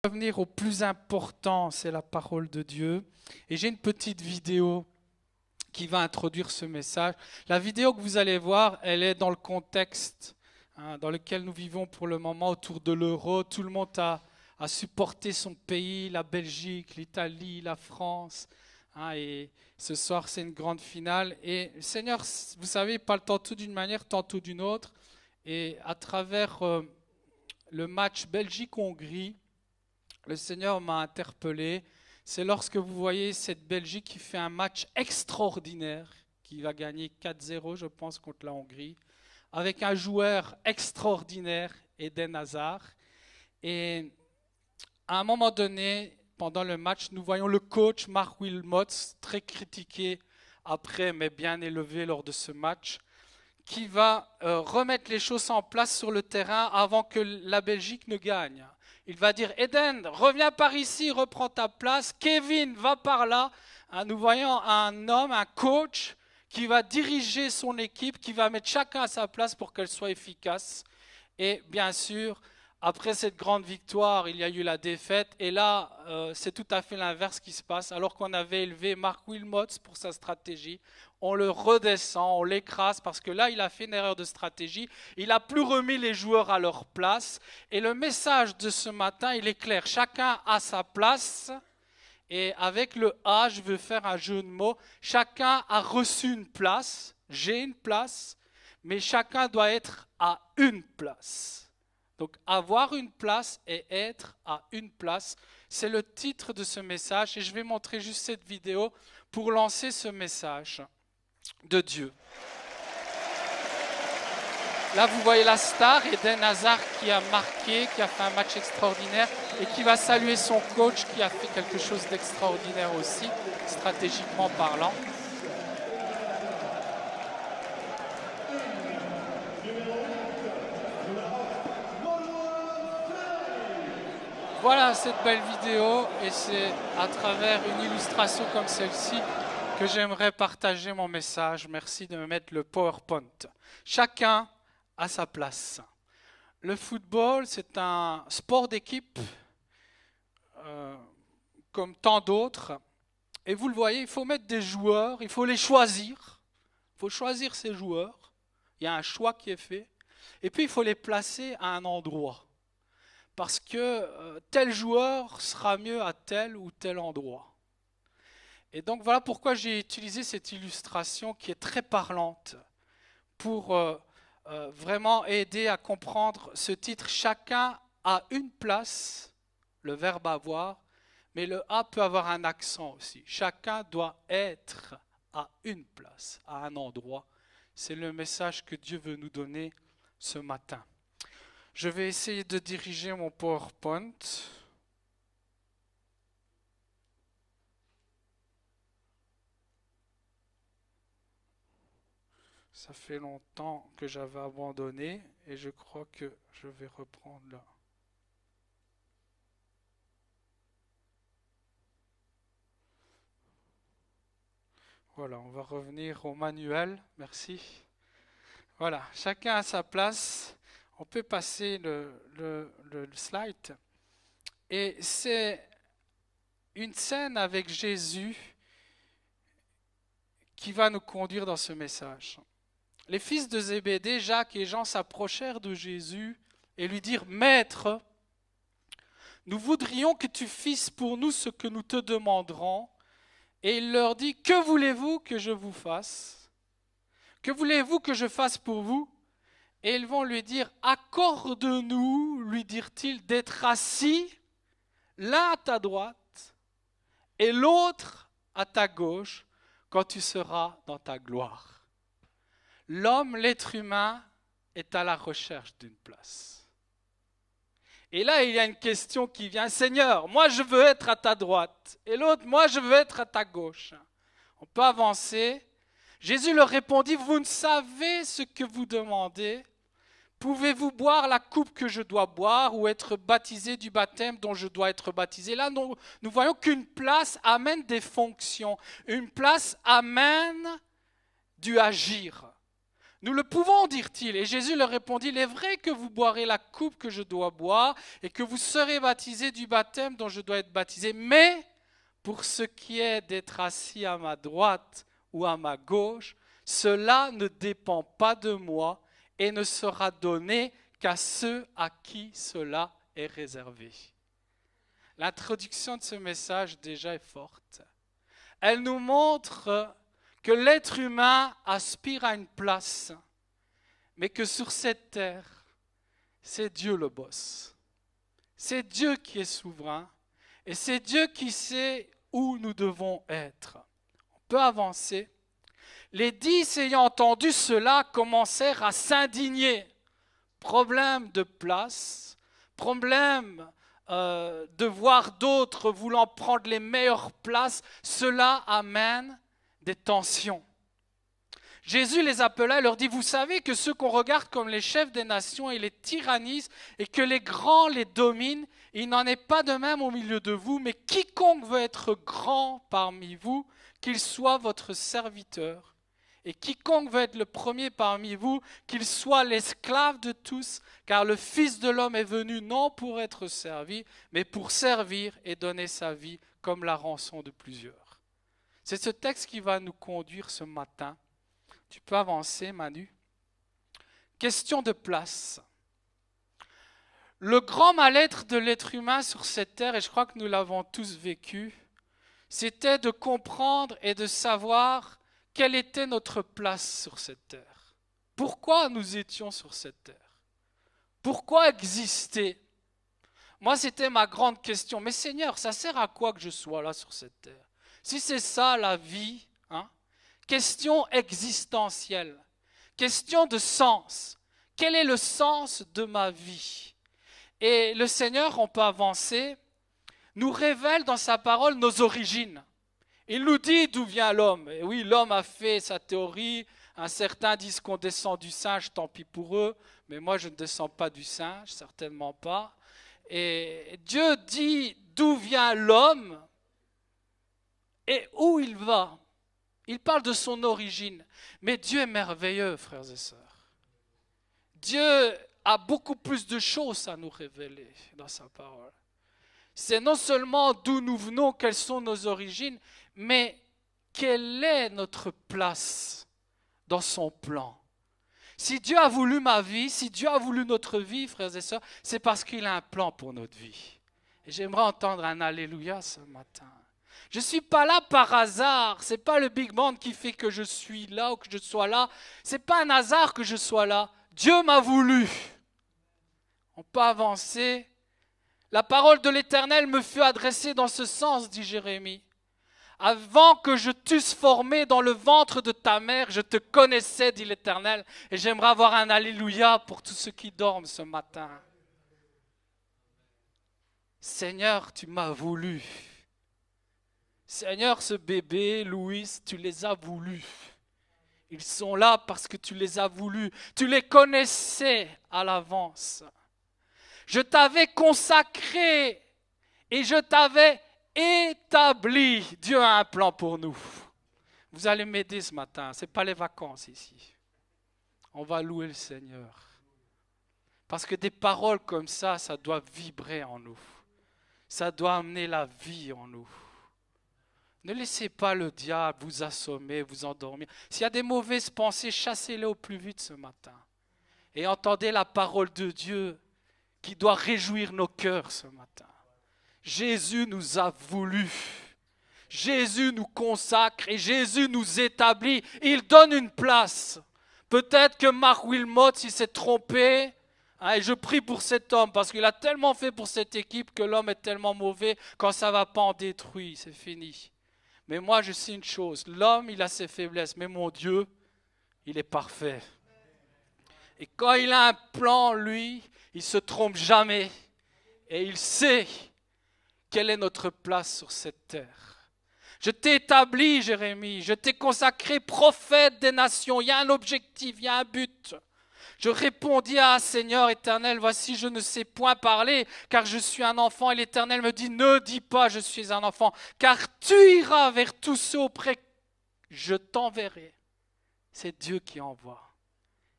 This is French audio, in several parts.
Revenir au plus important, c'est la parole de Dieu. Et j'ai une petite vidéo qui va introduire ce message. La vidéo que vous allez voir, elle est dans le contexte dans lequel nous vivons pour le moment autour de l'euro. Tout le monde a supporté son pays, la Belgique, l'Italie, la France. Et ce soir, c'est une grande finale. Et le Seigneur, vous savez, il parle tantôt d'une manière, tantôt d'une autre. Et à travers le match Belgique-Hongrie, le Seigneur m'a interpellé. C'est lorsque vous voyez cette Belgique qui fait un match extraordinaire, qui va gagner 4-0, je pense, contre la Hongrie, avec un joueur extraordinaire, Eden Hazard. Et à un moment donné, pendant le match, nous voyons le coach Marc Wilmots, très critiqué après, mais bien élevé lors de ce match, qui va remettre les choses en place sur le terrain avant que la Belgique ne gagne. Il va dire, Eden, reviens par ici, reprends ta place. Kevin, va par là. Nous voyons un homme, un coach, qui va diriger son équipe, qui va mettre chacun à sa place pour qu'elle soit efficace. Et bien sûr, après cette grande victoire, il y a eu la défaite. Et là, c'est tout à fait l'inverse qui se passe. Alors qu'on avait élevé Marc Wilmots pour sa stratégie, on le redescend, on l'écrase parce que là, il a fait une erreur de stratégie. Il n'a plus remis les joueurs à leur place. Et le message de ce matin, il est clair. Chacun a sa place. Et avec le A, je veux faire un jeu de mots. Chacun a reçu une place. J'ai une place. Mais chacun doit être à une place. Donc, avoir une place et être à une place, c'est le titre de ce message. Et je vais montrer juste cette vidéo pour lancer ce message de Dieu. Là, vous voyez la star, Eden Hazard, qui a marqué, qui a fait un match extraordinaire et qui va saluer son coach qui a fait quelque chose d'extraordinaire aussi, stratégiquement parlant. Voilà cette belle vidéo et c'est à travers une illustration comme celle-ci que j'aimerais partager mon message. Merci de me mettre le PowerPoint. Chacun à sa place. Le football, c'est un sport d'équipe comme tant d'autres. Et vous le voyez, il faut mettre des joueurs, il faut les choisir. Il faut choisir ces joueurs. Il y a un choix qui est fait. Et puis, il faut les placer à un endroit. Parce que tel joueur sera mieux à tel ou tel endroit. Et donc, voilà pourquoi j'ai utilisé cette illustration qui est très parlante pour vraiment aider à comprendre ce titre. Chacun a une place, le verbe avoir, mais le A peut avoir un accent aussi. Chacun doit être à une place, à un endroit. C'est le message que Dieu veut nous donner ce matin. Je vais essayer de diriger mon PowerPoint. Ça fait longtemps que j'avais abandonné et je crois que je vais reprendre là. Voilà, on va revenir au manuel. Merci. Voilà, chacun à sa place. On peut passer le slide. Et c'est une scène avec Jésus qui va nous conduire dans ce message. Les fils de Zébédée, Jacques et Jean, s'approchèrent de Jésus et lui dirent, « Maître, nous voudrions que tu fasses pour nous ce que nous te demanderons. » Et il leur dit, « Que voulez-vous que je vous fasse? Que voulez-vous que je fasse pour vous? » Et ils vont lui dire, « Accorde-nous, lui dirent-ils, d'être assis, l'un à ta droite et l'autre à ta gauche, quand tu seras dans ta gloire. » L'homme, l'être humain, est à la recherche d'une place. Et là, il y a une question qui vient. Seigneur, moi je veux être à ta droite. Et l'autre, moi je veux être à ta gauche. On peut avancer. Jésus leur répondit, vous ne savez ce que vous demandez. Pouvez-vous boire la coupe que je dois boire ou être baptisé du baptême dont je dois être baptisé? Là, nous voyons qu'une place amène des fonctions. Une place amène du agir. Nous le pouvons, dirent-ils. Et Jésus leur répondit, il est vrai que vous boirez la coupe que je dois boire et que vous serez baptisés du baptême dont je dois être baptisé. Mais pour ce qui est d'être assis à ma droite ou à ma gauche, cela ne dépend pas de moi et ne sera donné qu'à ceux à qui cela est réservé. L'introduction de ce message déjà est forte. Elle nous montre que l'être humain aspire à une place, mais que sur cette terre, c'est Dieu le boss. C'est Dieu qui est souverain et c'est Dieu qui sait où nous devons être. On peut avancer. Les 10 ayant entendu cela commencèrent à s'indigner. Problème de place, problème de voir d'autres voulant prendre les meilleures places, cela amène des tensions. Jésus les appela et leur dit, vous savez que ceux qu'on regarde comme les chefs des nations, ils les tyrannisent et que les grands les dominent. Il n'en est pas de même au milieu de vous, mais quiconque veut être grand parmi vous, qu'il soit votre serviteur. Et quiconque veut être le premier parmi vous, qu'il soit l'esclave de tous, car le Fils de l'homme est venu non pour être servi, mais pour servir et donner sa vie comme la rançon de plusieurs. C'est ce texte qui va nous conduire ce matin. Tu peux avancer, Manu. Question de place. Le grand mal-être de l'être humain sur cette terre, et je crois que nous l'avons tous vécu, c'était de comprendre et de savoir quelle était notre place sur cette terre. Pourquoi nous étions sur cette terre? Pourquoi exister? Moi, c'était ma grande question. Mais Seigneur, ça sert à quoi que je sois là sur cette terre? Si c'est ça la vie, question existentielle, question de sens. Quel est le sens de ma vie? Et le Seigneur, on peut avancer, nous révèle dans sa parole nos origines. Il nous dit d'où vient l'homme. Et oui, l'homme a fait sa théorie. Certains disent qu'on descend du singe, tant pis pour eux. Mais moi, je ne descends pas du singe, certainement pas. Et Dieu dit d'où vient l'homme et où il va. Il parle de son origine. Mais Dieu est merveilleux, frères et sœurs. Dieu a beaucoup plus de choses à nous révéler dans sa parole. C'est non seulement d'où nous venons, quelles sont nos origines, mais quelle est notre place dans son plan. Si Dieu a voulu ma vie, si Dieu a voulu notre vie, frères et sœurs, c'est parce qu'il a un plan pour notre vie. Et j'aimerais entendre un Alléluia ce matin. Je ne suis pas là par hasard. Ce n'est pas le Big Band qui fait que je suis là ou que je sois là. Ce n'est pas un hasard que je sois là. Dieu m'a voulu. On peut avancer. La parole de l'Éternel me fut adressée dans ce sens, dit Jérémie. Avant que je t'eusse formé dans le ventre de ta mère, je te connaissais, dit l'Éternel. Et j'aimerais avoir un Alléluia pour tous ceux qui dorment ce matin. Seigneur, tu m'as voulu. Seigneur, ce bébé, Louis, tu les as voulus. Ils sont là parce que tu les as voulus. Tu les connaissais à l'avance. Je t'avais consacré et je t'avais établi. Dieu a un plan pour nous. Vous allez m'aider ce matin. Ce n'est pas les vacances ici. On va louer le Seigneur. Parce que des paroles comme ça doit vibrer en nous. Ça doit amener la vie en nous. Ne laissez pas le diable vous assommer, vous endormir. S'il y a des mauvaises pensées, chassez-les au plus vite ce matin. Et entendez la parole de Dieu qui doit réjouir nos cœurs ce matin. Jésus nous a voulu. Jésus nous consacre et Jésus nous établit. Il donne une place. Peut-être que Mark Wilmot, s'il s'est trompé, et je prie pour cet homme parce qu'il a tellement fait pour cette équipe que l'homme est tellement mauvais, quand ça ne va pas en détruit, c'est fini. Mais moi, je sais une chose, l'homme, il a ses faiblesses, mais mon Dieu, il est parfait. Et quand il a un plan, lui, il ne se trompe jamais. Et il sait quelle est notre place sur cette terre. Je t'ai établi, Jérémie, je t'ai consacré prophète des nations. Il y a un objectif, il y a un but. Je répondis à Seigneur éternel, voici je ne sais point parler, car je suis un enfant. Et l'Éternel me dit, ne dis pas je suis un enfant, car tu iras vers tous ceux auprès que je t'enverrai. C'est Dieu qui envoie.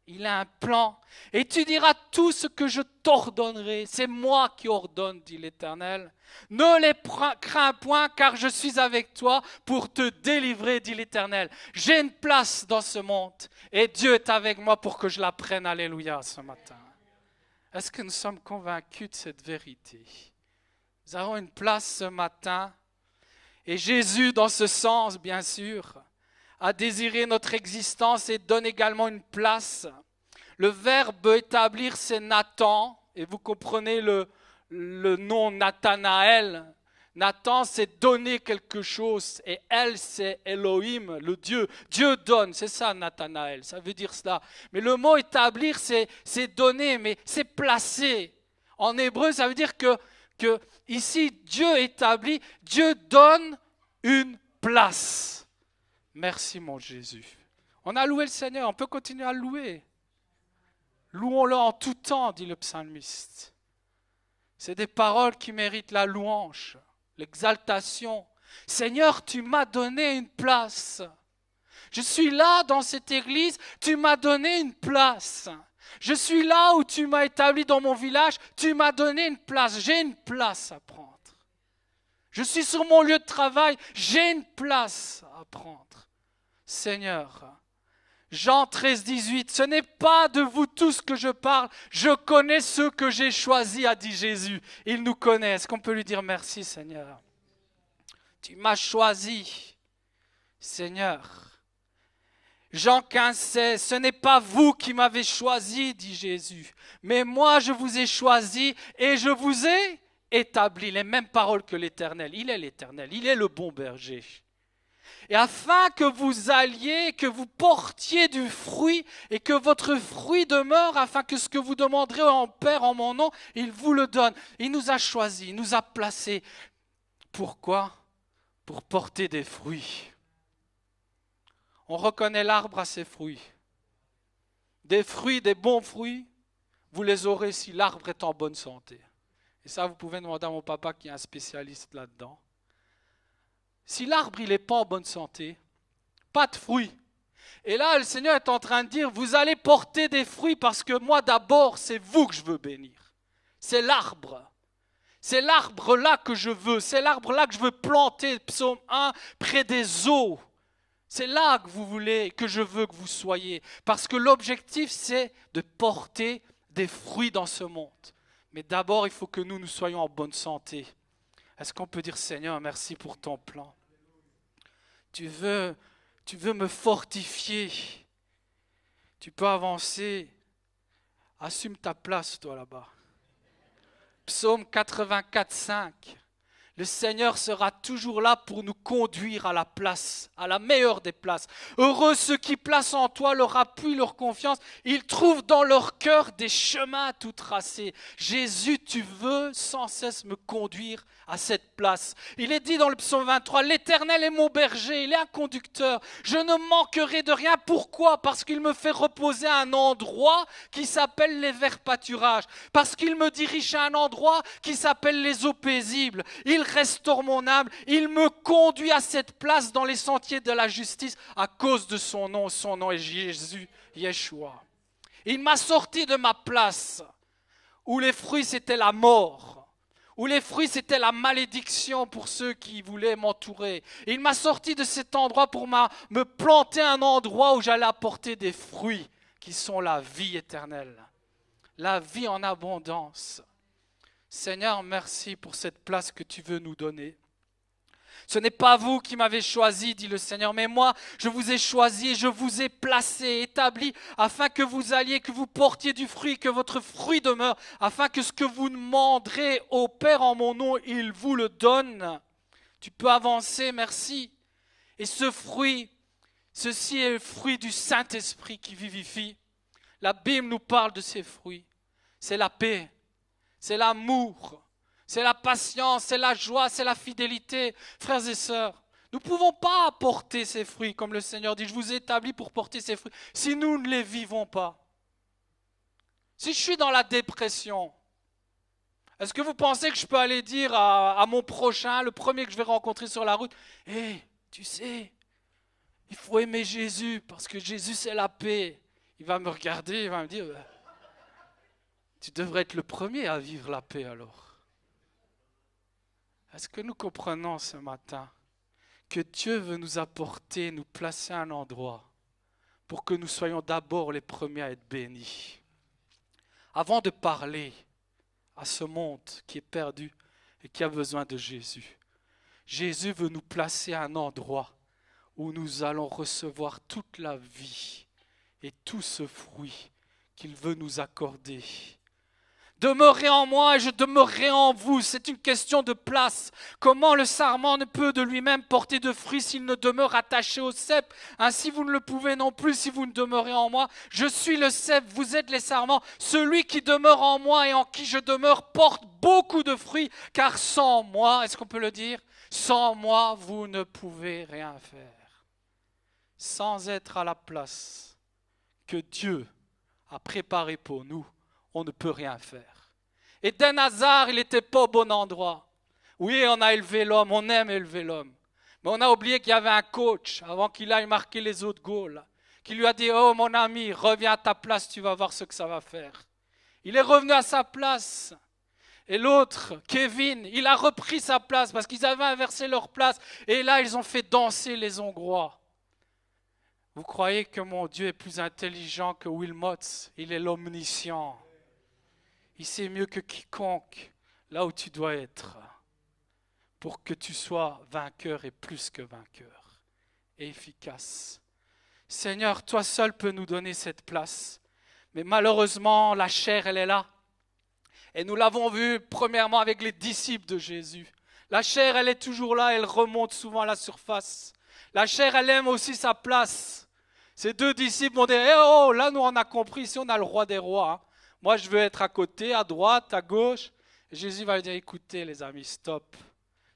Il a un plan. Et tu diras tout ce que je t'ordonnerai. C'est moi qui ordonne, dit l'Éternel. Ne les crains point, car je suis avec toi pour te délivrer, dit l'Éternel. J'ai une place dans ce monde et Dieu est avec moi pour que je la prenne. Alléluia, ce matin. Est-ce que nous sommes convaincus de cette vérité? Nous avons une place ce matin. Et Jésus, dans ce sens, bien sûr, a désiré notre existence et donne également une place. Le verbe établir, c'est Nathan, et vous comprenez le nom Nathanaël. Nathan, c'est donner quelque chose, et elle, c'est Elohim, le Dieu. Dieu donne, c'est ça Nathanaël, ça veut dire cela. Mais le mot établir, c'est donner, mais c'est placer. En hébreu, ça veut dire que ici, Dieu établit, Dieu donne une place. Merci mon Jésus. On a loué le Seigneur, on peut continuer à le louer. Louons-le en tout temps, dit le psalmiste. C'est des paroles qui méritent la louange, l'exaltation. Seigneur, tu m'as donné une place. Je suis là dans cette église, tu m'as donné une place. Je suis là où tu m'as établi dans mon village, tu m'as donné une place. J'ai une place à prendre. Je suis sur mon lieu de travail, j'ai une place à prendre. Seigneur, Jean 13, 18, ce n'est pas de vous tous que je parle, je connais ceux que j'ai choisis, a dit Jésus. Il nous connaît. Est-ce qu'on peut lui dire merci, Seigneur? Tu m'as choisi, Seigneur. Jean 15, 16, ce n'est pas vous qui m'avez choisi, dit Jésus, mais moi je vous ai choisi et je vous ai établi. Les mêmes paroles que l'Éternel. Il est l'Éternel, il est le bon berger. Et afin que vous alliez, que vous portiez du fruit et que votre fruit demeure, afin que ce que vous demanderez en Père en mon nom, il vous le donne. Il nous a choisis, il nous a placés. Pourquoi? Pour porter des fruits. On reconnaît l'arbre à ses fruits. Des fruits, des bons fruits, vous les aurez si l'arbre est en bonne santé. Et ça, vous pouvez demander à mon papa qui est un spécialiste là-dedans. Si l'arbre il n'est pas en bonne santé, pas de fruits. Et là, le Seigneur est en train de dire, vous allez porter des fruits parce que moi d'abord, c'est vous que je veux bénir. C'est l'arbre. C'est l'arbre là que je veux. C'est l'arbre là que je veux planter, psaume 1, près des eaux. C'est là que vous voulez, que je veux que vous soyez. Parce que l'objectif, c'est de porter des fruits dans ce monde. Mais d'abord, il faut que nous soyons en bonne santé. Est-ce qu'on peut dire, Seigneur, merci pour ton plan? Tu veux me fortifier. Tu peux avancer. Assume ta place, toi, là-bas. Psaume 84, 5. Le Seigneur sera toujours là pour nous conduire à la place, à la meilleure des places. Heureux ceux qui placent en toi leur appui, leur confiance. Ils trouvent dans leur cœur des chemins tout tracés. Jésus, tu veux sans cesse me conduire à cette place. Il est dit dans le psaume 23, l'Éternel est mon berger, il est un conducteur. Je ne manquerai de rien. Pourquoi? Parce qu'il me fait reposer à un endroit qui s'appelle les verts pâturages. Parce qu'il me dirige à un endroit qui s'appelle les eaux paisibles. Il restaure mon âme, il me conduit à cette place dans les sentiers de la justice à cause de son nom est Jésus, Yeshua. Il m'a sorti de ma place où les fruits c'était la mort, où les fruits c'était la malédiction pour ceux qui voulaient m'entourer. Il m'a sorti de cet endroit pour me planter à un endroit où j'allais apporter des fruits qui sont la vie éternelle, la vie en abondance. Seigneur, merci pour cette place que tu veux nous donner. Ce n'est pas vous qui m'avez choisi, dit le Seigneur, mais moi, je vous ai choisi et je vous ai placé, établi, afin que vous alliez, que vous portiez du fruit, que votre fruit demeure, afin que ce que vous demanderez au Père en mon nom, il vous le donne. Tu peux avancer, merci. Et ce fruit, ceci est le fruit du Saint-Esprit qui vivifie. La Bible nous parle de ces fruits. C'est la paix. C'est l'amour, c'est la patience, c'est la joie, c'est la fidélité. Frères et sœurs, nous ne pouvons pas porter ces fruits, comme le Seigneur dit, je vous ai établi pour porter ces fruits, si nous ne les vivons pas. Si je suis dans la dépression, est-ce que vous pensez que je peux aller dire à mon prochain, le premier que je vais rencontrer sur la route, « Hé, tu sais, il faut aimer Jésus, parce que Jésus c'est la paix. Il va me regarder, il va me dire, tu devrais être le premier à vivre la paix alors. Est-ce que nous comprenons ce matin que Dieu veut nous apporter, nous placer à un endroit pour que nous soyons d'abord les premiers à être bénis. Avant de parler à ce monde qui est perdu et qui a besoin de Jésus, Jésus veut nous placer à un endroit où nous allons recevoir toute la vie et tout ce fruit qu'il veut nous accorder. Demeurez en moi et je demeurerai en vous. C'est une question de place. Comment le sarment ne peut de lui-même porter de fruits s'il ne demeure attaché au cep? Ainsi vous ne le pouvez non plus si vous ne demeurez en moi. Je suis le cep, vous êtes les sarments. Celui qui demeure en moi et en qui je demeure porte beaucoup de fruits. Car sans moi, est-ce qu'on peut le dire? Sans moi, vous ne pouvez rien faire. Sans être à la place que Dieu a préparée pour nous, on ne peut rien faire. Eden Hazard, il n'était pas au bon endroit. Oui, on a élevé l'homme, on aime élever l'homme. Mais on a oublié qu'il y avait un coach, avant qu'il aille marquer les autres goals, qui lui a dit, oh mon ami, reviens à ta place, tu vas voir ce que ça va faire. Il est revenu à sa place. Et l'autre, Kevin, il a repris sa place parce qu'ils avaient inversé leur place. Et là, ils ont fait danser les Hongrois. Vous croyez que mon Dieu est plus intelligent que Wilmots? Il est l'omniscient. Il sait mieux que quiconque là où tu dois être pour que tu sois vainqueur et plus que vainqueur et efficace. Seigneur, toi seul peux nous donner cette place. Mais malheureusement, la chair, elle est là. Et nous l'avons vu premièrement avec les disciples de Jésus. La chair, elle est toujours là, elle remonte souvent à la surface. La chair, elle aime aussi sa place. Ces deux disciples m'ont dit, oh, là nous on a compris, ici on a le roi des rois. Hein. Moi je veux être à côté, à droite, à gauche. Et Jésus va lui dire, écoutez les amis, stop.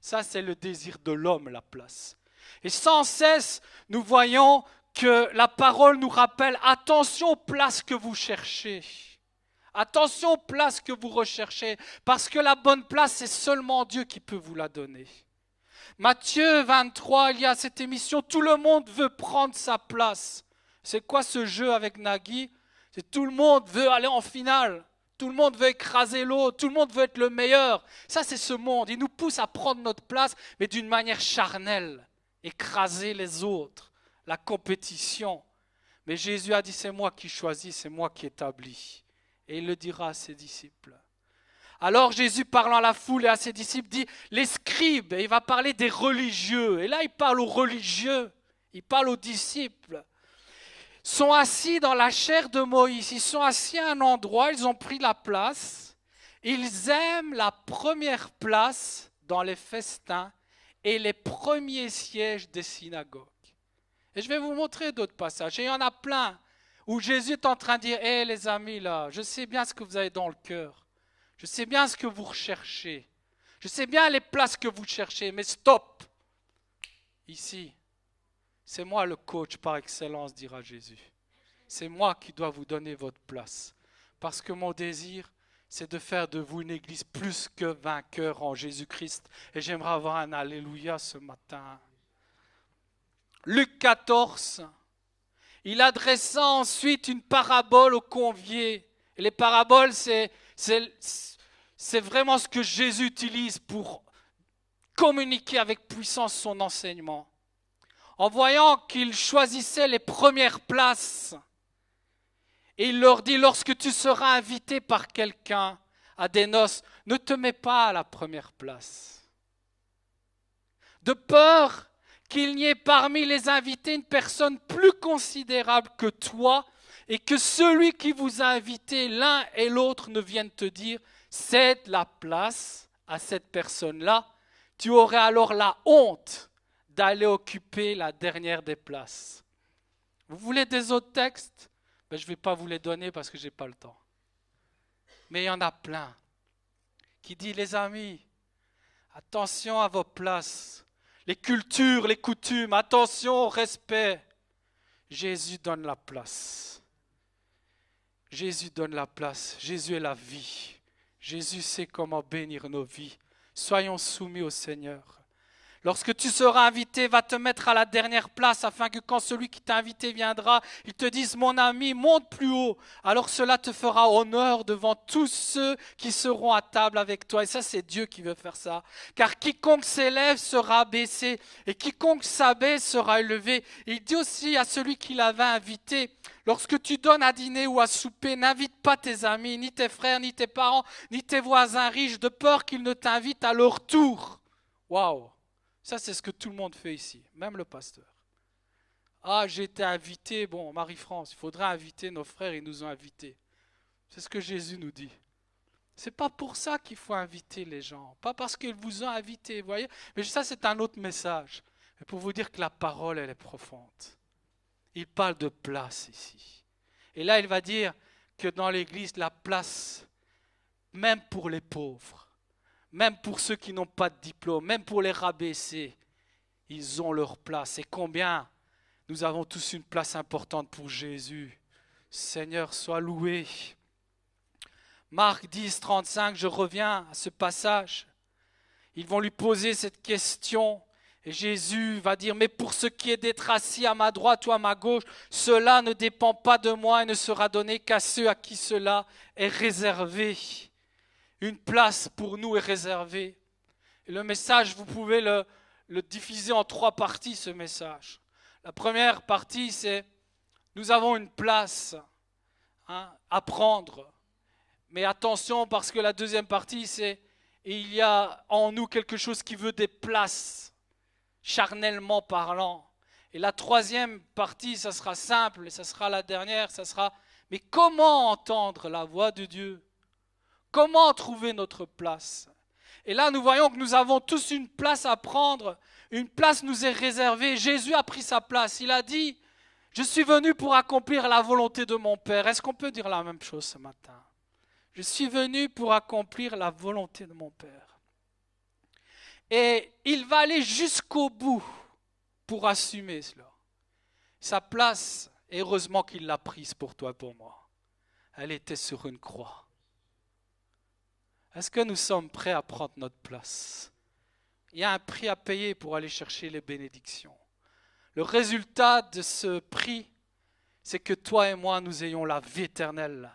Ça c'est le désir de l'homme, la place. Et sans cesse, nous voyons que la parole nous rappelle, attention aux places que vous cherchez. Attention aux places que vous recherchez, parce que la bonne place, c'est seulement Dieu qui peut vous la donner. Matthieu 23, il y a cette émission, tout le monde veut prendre sa place. C'est quoi ce jeu avec Nagui? C'est tout le monde veut aller en finale, tout le monde veut écraser l'autre, tout le monde veut être le meilleur. Ça, c'est ce monde, il nous pousse à prendre notre place, mais d'une manière charnelle, écraser les autres, la compétition. Mais Jésus a dit, c'est moi qui choisis, c'est moi qui établis. Et il le dira à ses disciples. Alors Jésus, parlant à la foule et à ses disciples, dit, les scribes, et il va parler des religieux. Et là, il parle aux religieux, il parle aux disciples. Sont assis dans la chair de Moïse. Ils sont assis à un endroit, ils ont pris la place. Ils aiment la première place dans les festins et les premiers sièges des synagogues. Et je vais vous montrer d'autres passages. Et il y en a plein où Jésus est en train de dire, hé les amis là, je sais bien ce que vous avez dans le cœur. Je sais bien ce que vous recherchez. Je sais bien les places que vous cherchez, mais stop. Ici, c'est moi le coach par excellence, dira Jésus. C'est moi qui dois vous donner votre place. Parce que mon désir, c'est de faire de vous une église plus que vainqueur en Jésus-Christ. Et j'aimerais avoir un alléluia ce matin. Luc 14, il adressa ensuite une parabole aux conviés. Et les paraboles, c'est vraiment ce que Jésus utilise pour communiquer avec puissance son enseignement. En voyant qu'ils choisissaient les premières places, et il leur dit, lorsque tu seras invité par quelqu'un à des noces, ne te mets pas à la première place. De peur qu'il n'y ait parmi les invités une personne plus considérable que toi et que celui qui vous a invité, l'un et l'autre, ne vienne te dire « cède la place à cette personne-là », tu aurais alors la honte d'aller occuper la dernière des places. Vous voulez des autres textes? Ben, je ne vais pas vous les donner parce que je n'ai pas le temps. Mais il y en a plein qui dit, les amis, attention à vos places. Les cultures, les coutumes, attention au respect. Jésus donne la place. Jésus donne la place. Jésus est la vie. Jésus sait comment bénir nos vies. Soyons soumis au Seigneur. Lorsque tu seras invité, va te mettre à la dernière place afin que quand celui qui t'a invité viendra, il te dise, mon ami, monte plus haut. Alors cela te fera honneur devant tous ceux qui seront à table avec toi. Et ça, c'est Dieu qui veut faire ça. Car quiconque s'élève sera abaissé et quiconque s'abaisse sera élevé. Et il dit aussi à celui qui l'avait invité, lorsque tu donnes à dîner ou à souper, n'invite pas tes amis, ni tes frères, ni tes parents, ni tes voisins riches, de peur qu'ils ne t'invitent à leur tour. Waouh! Ça, c'est ce que tout le monde fait ici, même le pasteur. Ah, j'ai été invité, bon, Marie-France, il faudrait inviter nos frères, ils nous ont invités. C'est ce que Jésus nous dit. C'est pas pour ça qu'il faut inviter les gens, pas parce qu'ils vous ont invité, vous voyez. Mais ça, c'est un autre message. Mais pour vous dire que la parole, elle est profonde. Il parle de place ici. Et là, il va dire que dans l'Église, la place, même pour les pauvres, même pour ceux qui n'ont pas de diplôme, même pour les rabaissés, ils ont leur place. Et combien nous avons tous une place importante pour Jésus. Seigneur, sois loué. Marc 10, 35, je reviens à ce passage. Ils vont lui poser cette question et Jésus va dire, mais pour ce qui est d'être assis à ma droite ou à ma gauche, cela ne dépend pas de moi et ne sera donné qu'à ceux à qui cela est réservé. Une place pour nous est réservée. Et le message, vous pouvez le diviser en 3 parties, ce message. La première partie, c'est nous avons une place à prendre. Mais attention, parce que la deuxième partie, c'est il y a en nous quelque chose qui veut des places, charnellement parlant. Et la troisième partie, ça sera simple, et ça sera la dernière, ça sera mais comment entendre la voix de Dieu ? Comment trouver notre place ? Et là, nous voyons que nous avons tous une place à prendre. Une place nous est réservée. Jésus a pris sa place. Il a dit, je suis venu pour accomplir la volonté de mon Père. Est-ce qu'on peut dire la même chose ce matin ? Je suis venu pour accomplir la volonté de mon Père. Et il va aller jusqu'au bout pour assumer cela. Sa place, heureusement qu'il l'a prise pour toi et pour moi. Elle était sur une croix. Est-ce que nous sommes prêts à prendre notre place ? Il y a un prix à payer pour aller chercher les bénédictions. Le résultat de ce prix, c'est que toi et moi, nous ayons la vie éternelle,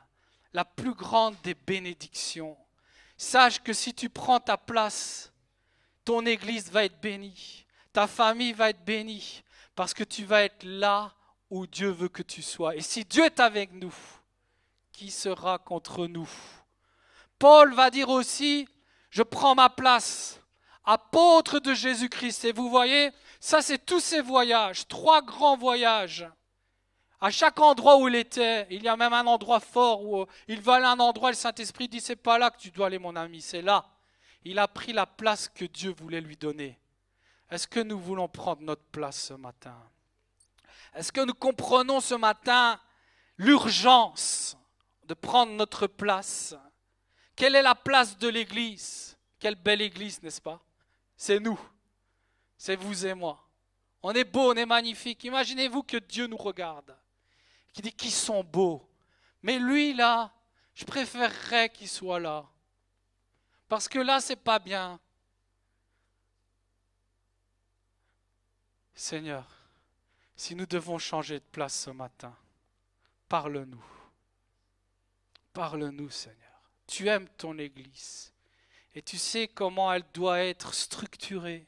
la plus grande des bénédictions. Sache que si tu prends ta place, ton église va être bénie, ta famille va être bénie, parce que tu vas être là où Dieu veut que tu sois. Et si Dieu est avec nous, qui sera contre nous ? Paul va dire aussi, je prends ma place, apôtre de Jésus-Christ. Et vous voyez, ça c'est tous ces voyages, 3 grands voyages. À chaque endroit où il était, il y a même un endroit fort où il va aller à un endroit, le Saint-Esprit dit, c'est pas là que tu dois aller mon ami, c'est là. Il a pris la place que Dieu voulait lui donner. Est-ce que nous voulons prendre notre place ce matin ? Est-ce que nous comprenons ce matin l'urgence de prendre notre place ? Quelle est la place de l'Église ? Quelle belle Église, n'est-ce pas ? C'est nous, c'est vous et moi. On est beau, on est magnifique. Imaginez-vous que Dieu nous regarde, qui dit qu'ils sont beaux. Mais lui, là, je préférerais qu'il soit là. Parce que là, c'est pas bien. Seigneur, si nous devons changer de place ce matin, parle-nous. Parle-nous, Seigneur. Tu aimes ton Église et tu sais comment elle doit être structurée.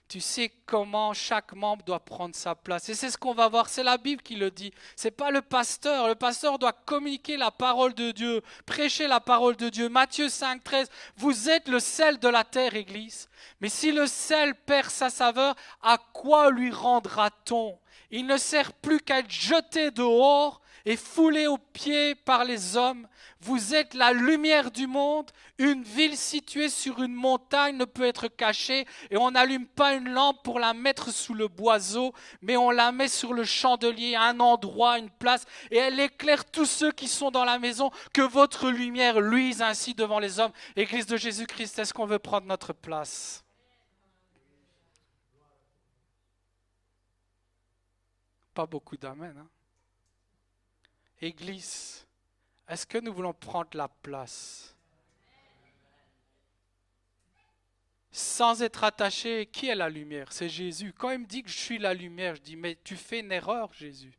Tu sais comment chaque membre doit prendre sa place. Et c'est ce qu'on va voir, c'est la Bible qui le dit. Ce n'est pas le pasteur. Le pasteur doit communiquer la parole de Dieu, prêcher la parole de Dieu. Matthieu 5, 13, vous êtes le sel de la terre, Église. Mais si le sel perd sa saveur, à quoi lui rendra-t-on ? Il ne sert plus qu'à être jeté dehors et foulé aux pieds par les hommes. Vous êtes la lumière du monde. Une ville située sur une montagne ne peut être cachée et on n'allume pas une lampe pour la mettre sous le boiseau, mais on la met sur le chandelier, à un endroit, une place, et elle éclaire tous ceux qui sont dans la maison. Que votre lumière luise ainsi devant les hommes. Église de Jésus-Christ, est-ce qu'on veut prendre notre place ? Pas beaucoup d'amen, hein ? Église, est-ce que nous voulons prendre la place ? sans être attaché. Qui est la lumière? C'est Jésus. Quand il me dit que je suis la lumière, je dis, mais tu fais une erreur, Jésus.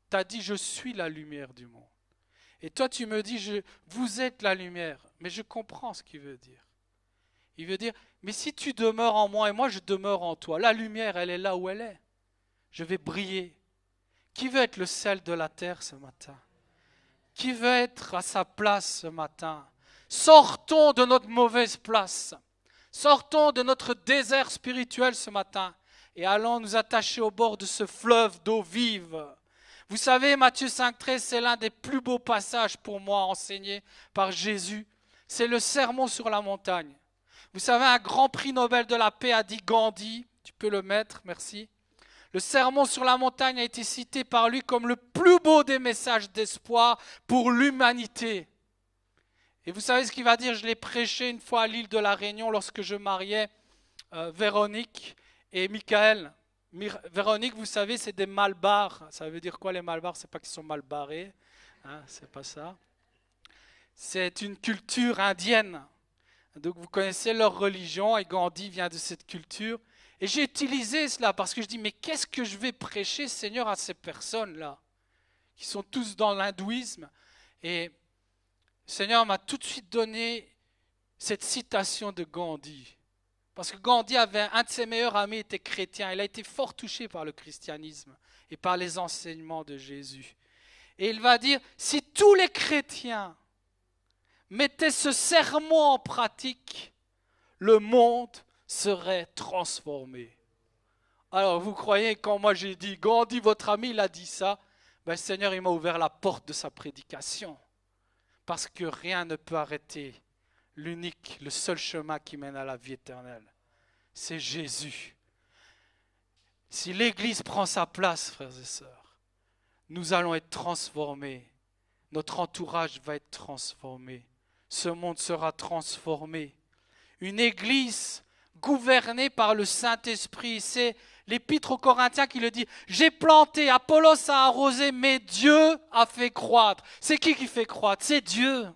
Tu as dit, je suis la lumière du monde. Et toi, tu me dis, vous êtes la lumière. Mais je comprends ce qu'il veut dire. Il veut dire, mais si tu demeures en moi et moi je demeure en toi, la lumière, elle est là où elle est. Je vais briller. Qui veut être le sel de la terre ce matin? Qui veut être à sa place ce matin? Sortons de notre mauvaise place. Sortons de notre désert spirituel ce matin et allons nous attacher au bord de ce fleuve d'eau vive. Vous savez, Matthieu 5,13, c'est l'un des plus beaux passages pour moi enseignés par Jésus. C'est le sermon sur la montagne. Vous savez, un grand prix Nobel de la paix a dit Gandhi, tu peux le mettre, merci. Le sermon sur la montagne a été cité par lui comme le plus beau des messages d'espoir pour l'humanité. Et vous savez ce qu'il va dire? Je l'ai prêché une fois à l'île de la Réunion lorsque je mariais Véronique et Michael. Véronique, vous savez, c'est des malbars. Ça veut dire quoi les malbars? C'est pas qu'ils sont mal barrés, hein, c'est pas ça. C'est une culture indienne. Donc vous connaissez leur religion et Gandhi vient de cette culture. Et j'ai utilisé cela parce que je dis, mais qu'est-ce que je vais prêcher, Seigneur, à ces personnes-là, qui sont tous dans l'hindouisme? Et le Seigneur m'a tout de suite donné cette citation de Gandhi. Parce que Gandhi avait un de ses meilleurs amis était chrétien. Il a été fort touché par le christianisme et par les enseignements de Jésus. Et il va dire, si tous les chrétiens mettaient ce sermon en pratique, le monde serait transformé. Alors vous croyez, quand moi j'ai dit, Gandhi, votre ami, il a dit ça, ben, le Seigneur il m'a ouvert la porte de sa prédication. Parce que rien ne peut arrêter l'unique, le seul chemin qui mène à la vie éternelle. C'est Jésus. Si l'Église prend sa place, frères et sœurs, nous allons être transformés. Notre entourage va être transformé. Ce monde sera transformé. Une Église gouvernée par le Saint-Esprit, c'est l'Épître aux Corinthiens qui le dit. J'ai planté, Apollos a arrosé, mais Dieu a fait croître. C'est qui fait croître? C'est Dieu.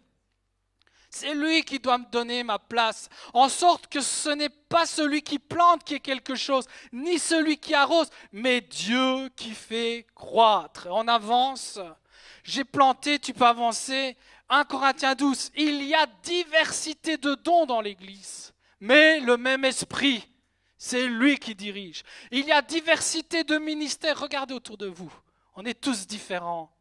C'est lui qui doit me donner ma place, en sorte que ce n'est pas celui qui plante qui est quelque chose, ni celui qui arrose, mais Dieu qui fait croître. On avance. J'ai planté, tu peux avancer. 1 Corinthiens 12, il y a diversité de dons dans l'Église, mais le même esprit, c'est lui qui dirige. Il y a diversité de ministères, regardez autour de vous, on est tous différents.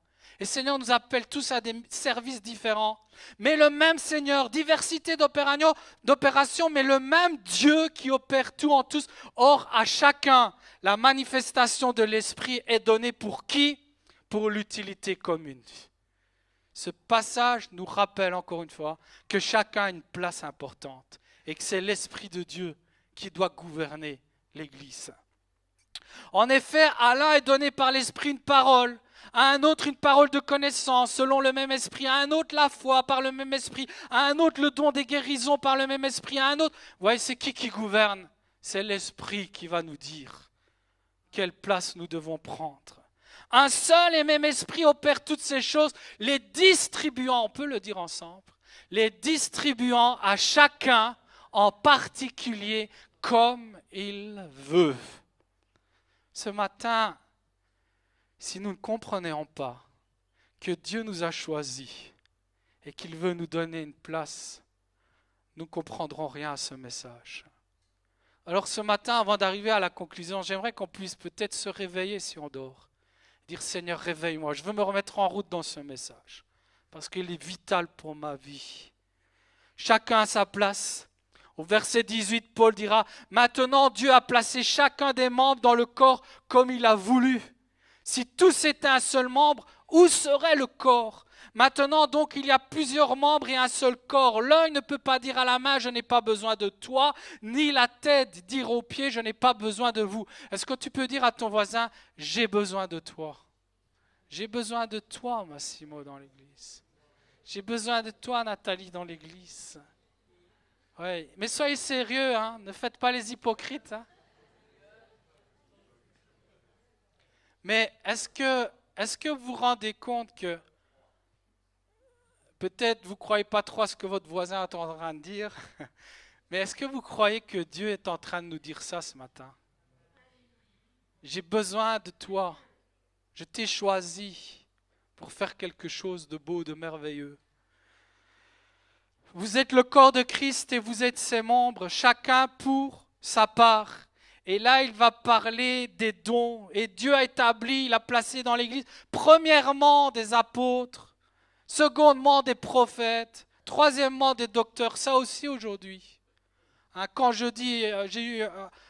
Et le Seigneur nous appelle tous à des services différents. Mais le même Seigneur, diversité d'opérations, mais le même Dieu qui opère tout en tous. Or, à chacun, la manifestation de l'Esprit est donnée pour qui? Pour l'utilité commune. Ce passage nous rappelle encore une fois que chacun a une place importante et que c'est l'Esprit de Dieu qui doit gouverner l'Église. En effet, à l'un est donné par l'Esprit une parole, à un autre une parole de connaissance selon le même esprit, à un autre la foi par le même esprit, à un autre le don des guérisons par le même esprit, à un autre... Vous voyez, c'est qui gouverne? C'est l'Esprit qui va nous dire quelle place nous devons prendre. Un seul et même esprit opère toutes ces choses, les distribuant, on peut le dire ensemble, les distribuant à chacun en particulier comme il veut. Ce matin, si nous ne comprenions pas que Dieu nous a choisis et qu'il veut nous donner une place, nous ne comprendrons rien à ce message. Alors ce matin, avant d'arriver à la conclusion, j'aimerais qu'on puisse peut-être se réveiller si on dort. Dire Seigneur, réveille-moi, je veux me remettre en route dans ce message parce qu'il est vital pour ma vie. Chacun à sa place. Au verset 18, Paul dira, maintenant Dieu a placé chacun des membres dans le corps comme il a voulu. Si tous étaient un seul membre, où serait le corps? Maintenant donc il y a plusieurs membres et un seul corps. L'œil ne peut pas dire à la main, je n'ai pas besoin de toi, ni la tête dire aux pieds, je n'ai pas besoin de vous. Est-ce que tu peux dire à ton voisin, j'ai besoin de toi? J'ai besoin de toi, Massimo, dans l'église. J'ai besoin de toi, Nathalie, dans l'église. Oui, mais soyez sérieux, hein? Ne faites pas les hypocrites. Hein? Mais est-ce que vous vous rendez compte que peut-être vous ne croyez pas trop à ce que votre voisin est en train de dire, Mais est-ce que vous croyez que Dieu est en train de nous dire ça ce matin? J'ai besoin de toi. Je t'ai choisi pour faire quelque chose de beau, de merveilleux. Vous êtes le corps de Christ et vous êtes ses membres, chacun pour sa part. Et là, il va parler des dons. Et Dieu a établi, il a placé dans l'Église, premièrement des apôtres, secondement des prophètes, troisièmement des docteurs. Ça aussi aujourd'hui. Quand je dis, j'ai eu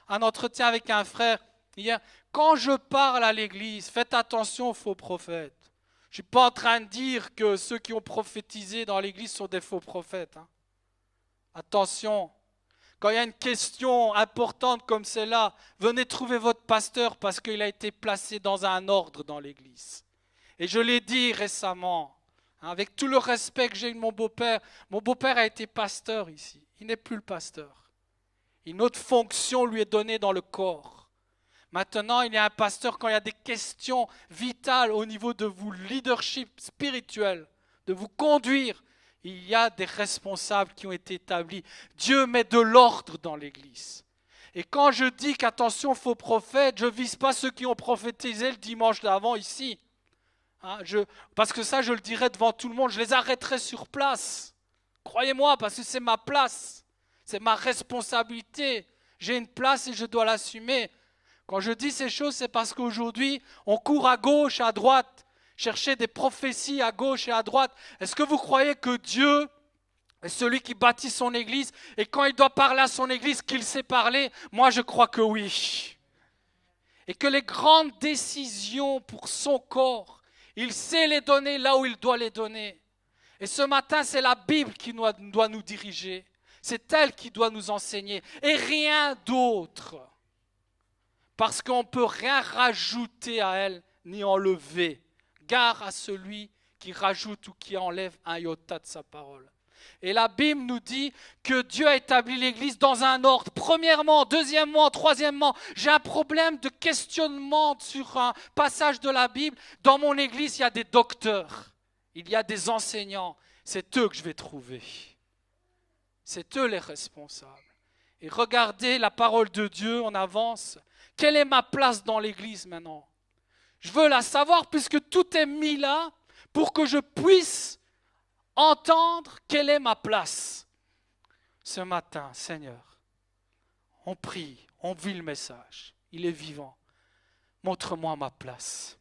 un entretien avec un frère hier, quand je parle à l'Église, faites attention aux faux prophètes. Je ne suis pas en train de dire que ceux qui ont prophétisé dans l'Église sont des faux prophètes. Attention. Quand il y a une question importante comme celle-là, venez trouver votre pasteur parce qu'il a été placé dans un ordre dans l'Église. Et je l'ai dit récemment, avec tout le respect que j'ai de mon beau-père a été pasteur ici. Il n'est plus le pasteur. Une autre fonction lui est donnée dans le corps. Maintenant, il y a un pasteur quand il y a des questions vitales au niveau de vous, leadership spirituel, de vous conduire. Il y a des responsables qui ont été établis. Dieu met de l'ordre dans l'Église. Et quand je dis qu'attention faux prophètes, je ne vise pas ceux qui ont prophétisé le dimanche d'avant ici. Parce que ça, je le dirai devant tout le monde, je les arrêterai sur place. Croyez-moi, parce que c'est ma place. C'est ma responsabilité. J'ai une place et je dois l'assumer. Quand je dis ces choses, c'est parce qu'aujourd'hui, on court à gauche, à droite, chercher des prophéties à gauche et à droite. Est-ce que vous croyez que Dieu est celui qui bâtit son église et quand il doit parler à son église, qu'il sait parler? Moi, je crois que oui. Et que les grandes décisions pour son corps, il sait les donner là où il doit les donner. Et ce matin, c'est la Bible qui doit nous diriger. C'est elle qui doit nous enseigner et rien d'autre. Parce qu'on ne peut rien rajouter à elle, ni enlever. Gare à celui qui rajoute ou qui enlève un iota de sa parole. Et la Bible nous dit que Dieu a établi l'Église dans un ordre. Premièrement, deuxièmement, troisièmement. J'ai un problème de questionnement sur un passage de la Bible. Dans mon Église, il y a des docteurs. Il y a des enseignants. C'est eux que je vais trouver. C'est eux les responsables. Et regardez la parole de Dieu, on avance. Quelle est ma place dans l'Église maintenant? Je veux la savoir puisque tout est mis là pour que je puisse entendre quelle est ma place. Ce matin, Seigneur, on prie, on vit le message. Il est vivant. Montre-moi ma place.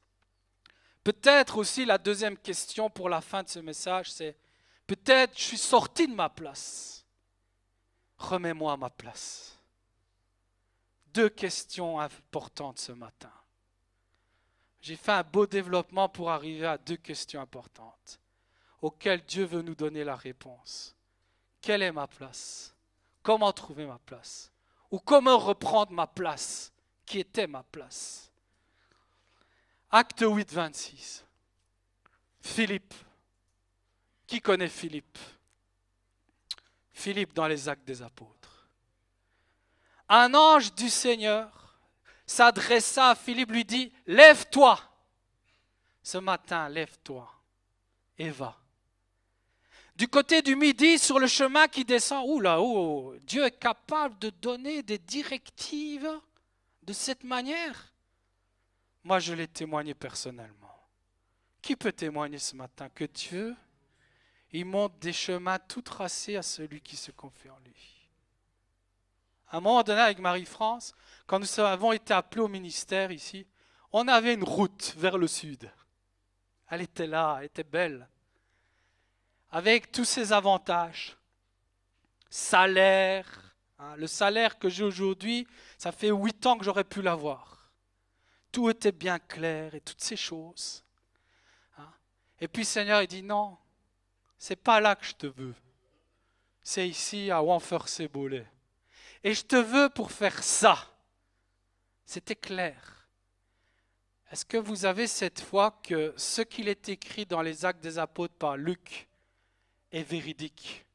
Peut-être aussi la deuxième question pour la fin de ce message, c'est peut-être je suis sorti de ma place. Remets-moi à ma place. Deux questions importantes ce matin. J'ai fait un beau développement pour arriver à deux questions importantes auxquelles Dieu veut nous donner la réponse. Quelle est ma place? Comment trouver ma place? Ou comment reprendre ma place qui était ma place? Acte 8, 26. Philippe. Qui connaît Philippe? Philippe dans les Actes des Apôtres. Un ange du Seigneur s'adressa à Philippe, lui dit, « Lève-toi, ce matin, lève-toi et va. » Du côté du midi, sur le chemin qui descend, Dieu est capable de donner des directives de cette manière. Moi, je l'ai témoigné personnellement. Qui peut témoigner ce matin que Dieu, il montre des chemins tout tracés à celui qui se confie en lui? À un moment donné, avec Marie-France, quand nous avons été appelés au ministère ici, on avait une route vers le sud. Elle était là, elle était belle. Avec tous ses avantages. Salaire. Le salaire que j'ai aujourd'hui, ça fait 8 ans que j'aurais pu l'avoir. Tout était bien clair et toutes ces choses. Et puis Seigneur, il dit non, c'est pas là que je te veux. C'est ici à Wanfers-Sébollet. Et je te veux pour faire ça. C'était clair. Est-ce que vous avez cette foi que ce qu'il est écrit dans les Actes des Apôtres par Luc est véridique?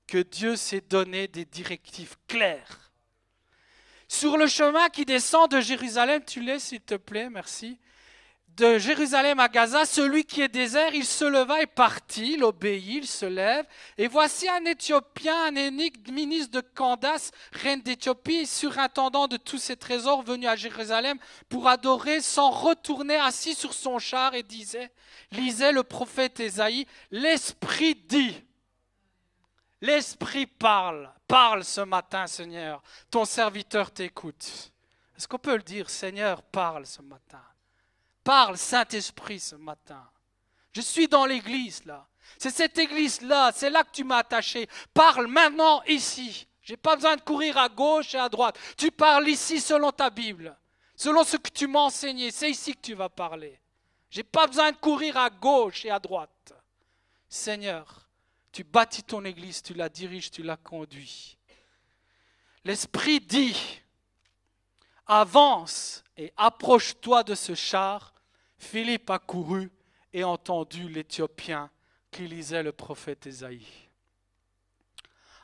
Que Dieu s'est donné des directives claires. Sur le chemin qui descend de Jérusalem, tu l'es s'il te plaît, merci. de Jérusalem à Gaza, celui qui est désert, il se leva et partit, il obéit, il se lève. Et voici un Éthiopien, un eunuque, ministre de Candace, reine d'Éthiopie, surintendant de tous ses trésors, venu à Jérusalem pour adorer, s'en retournait assis sur son char et lisait le prophète Ésaïe, l'Esprit dit, l'Esprit parle ce matin, Seigneur, ton serviteur t'écoute. Est-ce qu'on peut le dire, Seigneur, parle ce matin? Parle, Saint-Esprit, ce matin. Je suis dans l'église, là. C'est cette église-là, c'est là que tu m'as attaché. Parle maintenant, ici. Je n'ai pas besoin de courir à gauche et à droite. Tu parles ici selon ta Bible, selon ce que tu m'as enseigné. C'est ici que tu vas parler. Je n'ai pas besoin de courir à gauche et à droite. Seigneur, tu bâtis ton église, tu la diriges, tu la conduis. L'Esprit dit, avance et approche-toi de ce char. Philippe a couru et entendu l'Éthiopien qui lisait le prophète Ésaïe.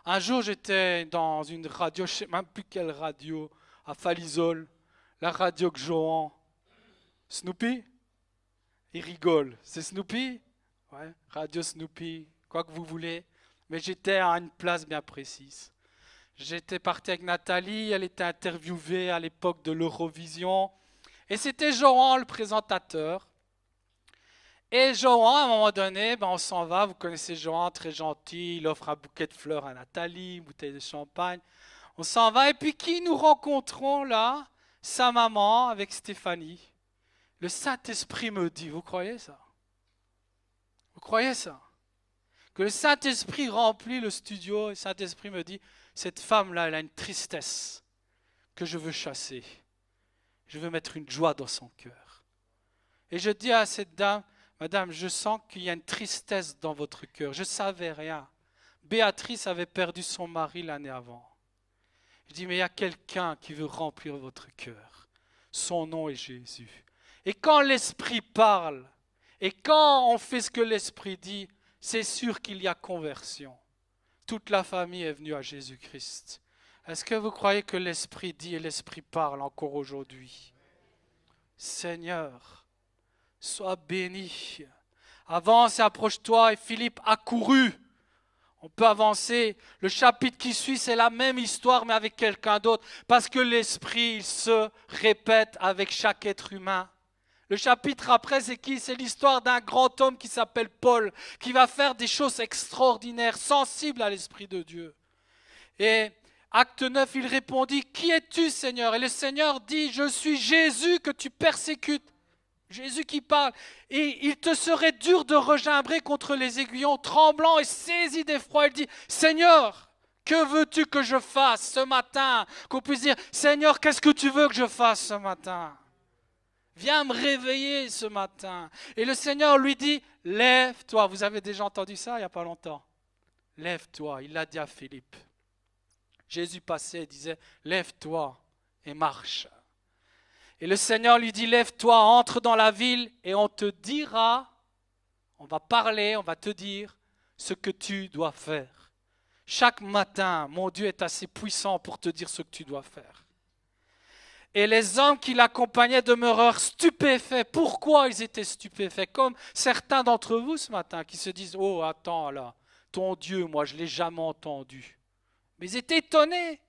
Un jour, j'étais dans une radio, je ne sais même plus quelle radio, à Falisol, la radio que Johan. Snoopy? Il rigole. C'est Snoopy? Ouais, radio Snoopy, quoi que vous voulez. Mais j'étais à une place bien précise. J'étais parti avec Nathalie, elle était interviewée à l'époque de l'Eurovision. Et c'était Johan, le présentateur. Et Johan, à un moment donné, on s'en va. Vous connaissez Johan, très gentil. Il offre un bouquet de fleurs à Nathalie, une bouteille de champagne. On s'en va. Et puis qui nous rencontrons là? Sa maman avec Stéphanie. Le Saint-Esprit me dit, vous croyez ça? Vous croyez ça? Que le Saint-Esprit remplit le studio et le Saint-Esprit me dit, cette femme-là, elle a une tristesse que je veux chasser. Je veux mettre une joie dans son cœur. Et je dis à cette dame, madame, je sens qu'il y a une tristesse dans votre cœur. Je ne savais rien. Béatrice avait perdu son mari l'année avant. Je dis, mais il y a quelqu'un qui veut remplir votre cœur. Son nom est Jésus. Et quand l'Esprit parle, et quand on fait ce que l'Esprit dit, c'est sûr qu'il y a conversion. Toute la famille est venue à Jésus-Christ. Est-ce que vous croyez que l'Esprit dit et l'Esprit parle encore aujourd'hui? Seigneur, sois béni. Avance et approche-toi. Et Philippe a couru. On peut avancer. Le chapitre qui suit, c'est la même histoire, mais avec quelqu'un d'autre. Parce que l'Esprit, il se répète avec chaque être humain. Le chapitre après, c'est qui? C'est l'histoire d'un grand homme qui s'appelle Paul, qui va faire des choses extraordinaires, sensibles à l'Esprit de Dieu. Et acte 9, il répondit, « Qui es-tu, Seigneur ?» Et le Seigneur dit, « Je suis Jésus que tu persécutes. » Jésus qui parle. « Et il te serait dur de regimbrer contre les aiguillons, tremblant et saisi d'effroi. » Il dit, « Seigneur, que veux-tu que je fasse ce matin ?» Qu'on puisse dire, « Seigneur, qu'est-ce que tu veux que je fasse ce matin ?» Viens me réveiller ce matin. Et le Seigneur lui dit, lève-toi. Vous avez déjà entendu ça il n'y a pas longtemps. Lève-toi, il l'a dit à Philippe. Jésus passait et disait, lève-toi et marche. Et le Seigneur lui dit, lève-toi, entre dans la ville et on te dira, on va parler, on va te dire ce que tu dois faire. Chaque matin, mon Dieu est assez puissant pour te dire ce que tu dois faire. Et les hommes qui l'accompagnaient demeurèrent stupéfaits. Pourquoi ils étaient stupéfaits? Comme certains d'entre vous ce matin qui se disent, oh attends là, ton Dieu, moi je ne l'ai jamais entendu. Mais ils étaient étonnés,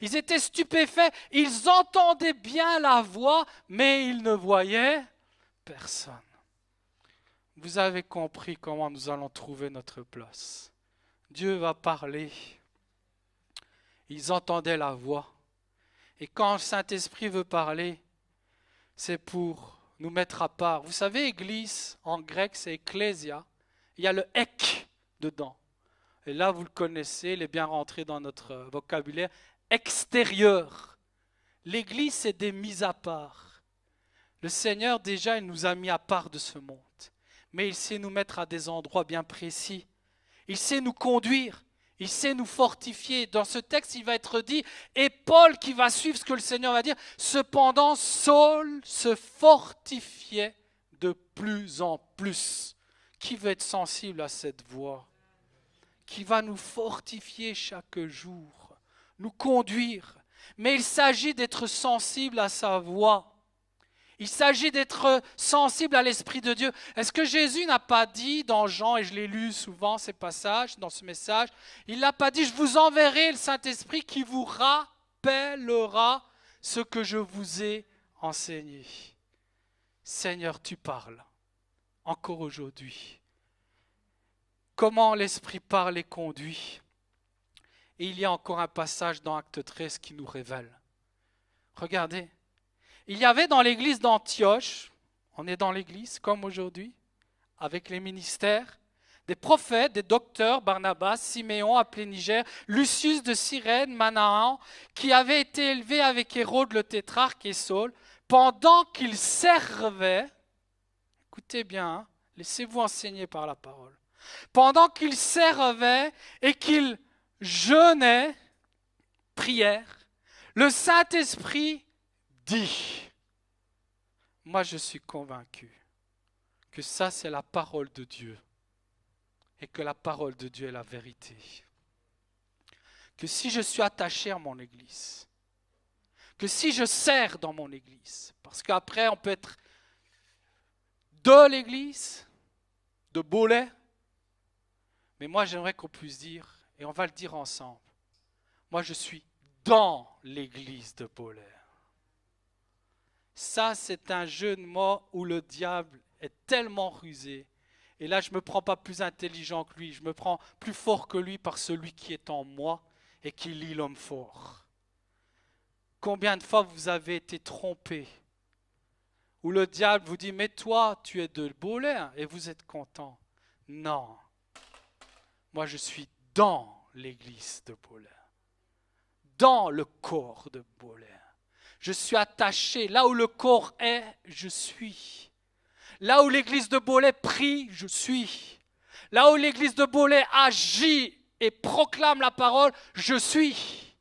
ils étaient stupéfaits, ils entendaient bien la voix, mais ils ne voyaient personne. Vous avez compris comment nous allons trouver notre place. Dieu va parler. Ils entendaient la voix. Et quand le Saint-Esprit veut parler, c'est pour nous mettre à part. Vous savez, église, en grec, c'est ecclésia. Il y a le ek dedans. Et là, vous le connaissez, il est bien rentré dans notre vocabulaire. Extérieur. L'église, c'est des mises à part. Le Seigneur, déjà, il nous a mis à part de ce monde. Mais il sait nous mettre à des endroits bien précis. Il sait nous conduire. Il sait nous fortifier. Dans ce texte, il va être dit, et Paul qui va suivre ce que le Seigneur va dire, cependant, Saul se fortifiait de plus en plus. Qui veut être sensible à cette voix? Qui va nous fortifier chaque jour, nous conduire. Mais il s'agit d'être sensible à sa voix. Il s'agit d'être sensible à l'Esprit de Dieu. Est-ce que Jésus n'a pas dit dans Jean, et je l'ai lu souvent ces passages, dans ce message, il n'a pas dit, je vous enverrai le Saint-Esprit qui vous rappellera ce que je vous ai enseigné. Seigneur, tu parles, encore aujourd'hui. Comment l'Esprit parle et conduit. Et il y a encore un passage dans Acte 13 qui nous révèle. Regardez. Il y avait dans l'église d'Antioche, on est dans l'église comme aujourd'hui, avec les ministères, des prophètes, des docteurs, Barnabas, Siméon appelé Niger, Lucius de Cyrène, Manahan, qui avaient été élevés avec Hérode le tétrarque et Saul, pendant qu'ils servaient, écoutez bien, hein, laissez-vous enseigner par la parole, pendant qu'ils servaient et qu'ils jeûnaient, prièrent, le Saint-Esprit dit, moi je suis convaincu que ça c'est la parole de Dieu et que la parole de Dieu est la vérité. Que si je suis attaché à mon église, que si je sers dans mon église, parce qu'après on peut être de l'église, de Bolet, mais moi j'aimerais qu'on puisse dire, et on va le dire ensemble, moi je suis dans l'église de Bolet. Ça, c'est un jeu de mots où le diable est tellement rusé. Et là, je ne me prends pas plus intelligent que lui, je me prends plus fort que lui par celui qui est en moi et qui lie l'homme fort. Combien de fois vous avez été trompés, où le diable vous dit, mais toi, tu es de Bolet et vous êtes content. Non, moi je suis dans l'église de Bolet, dans le corps de Bolet. Je suis attaché. Là où le corps est, je suis. Là où l'église de Bolet prie, je suis. Là où l'église de Bolet agit et proclame la parole, je suis.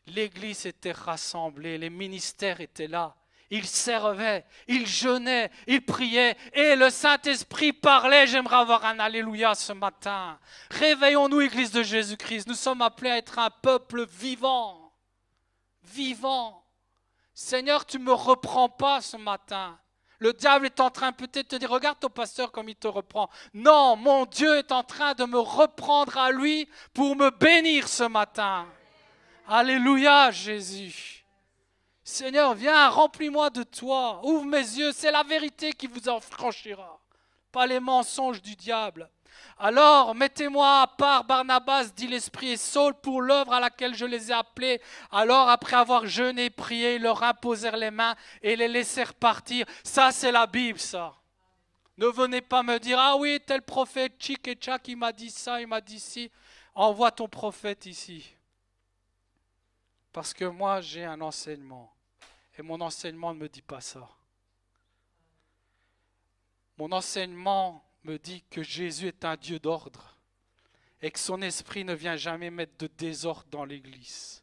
L'église était rassemblée, les ministères étaient là. Ils servaient, ils jeûnaient, ils priaient et le Saint-Esprit parlait. J'aimerais avoir un alléluia ce matin. Réveillons-nous, Église de Jésus-Christ. Nous sommes appelés à être un peuple vivant. Vivant. Seigneur, tu ne me reprends pas ce matin. Le diable est en train peut-être de te dire, regarde ton pasteur comme il te reprend. Non, mon Dieu est en train de me reprendre à lui pour me bénir ce matin. Alléluia, Jésus. Seigneur, viens, remplis-moi de toi. Ouvre mes yeux, c'est la vérité qui vous affranchira, pas les mensonges du diable. Alors, mettez-moi à part Barnabas, dit l'Esprit, et Saul pour l'œuvre à laquelle je les ai appelés. Alors, après avoir jeûné et prié, ils leur imposèrent les mains et les laissèrent partir. Ça, c'est la Bible, ça. Ne venez pas me dire, ah oui, tel prophète, tchic et tchac, il m'a dit ça, il m'a dit ci. Envoie ton prophète ici. Parce que moi, j'ai un enseignement. Et mon enseignement ne me dit pas ça. Mon enseignement me dit que Jésus est un Dieu d'ordre et que son esprit ne vient jamais mettre de désordre dans l'église,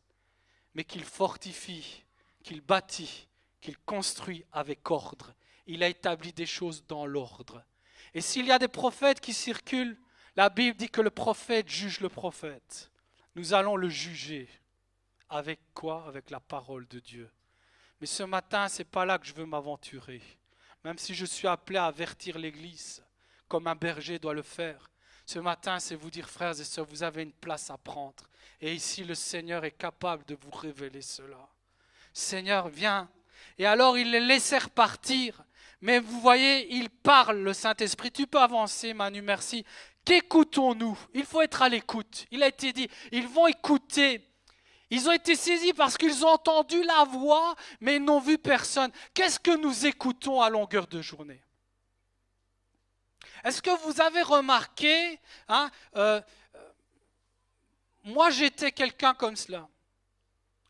mais qu'il fortifie, qu'il bâtit, qu'il construit avec ordre. Il a établi des choses dans l'ordre. Et s'il y a des prophètes qui circulent, la Bible dit que le prophète juge le prophète. Nous allons le juger. Avec quoi? Avec la parole de Dieu. Mais ce matin, ce n'est pas là que je veux m'aventurer. Même si je suis appelé à avertir l'église, comme un berger doit le faire. Ce matin, c'est vous dire, frères et sœurs, vous avez une place à prendre. Et ici, le Seigneur est capable de vous révéler cela. Seigneur, viens. Et alors, ils les laissèrent partir. Mais vous voyez, il parle, le Saint-Esprit. Tu peux avancer, Manu, merci. Qu'écoutons-nous? Il faut être à l'écoute. Il a été dit, ils vont écouter. Ils ont été saisis parce qu'ils ont entendu la voix, mais ils n'ont vu personne. Qu'est-ce que nous écoutons à longueur de journée? Est-ce que vous avez remarqué, moi j'étais quelqu'un comme cela.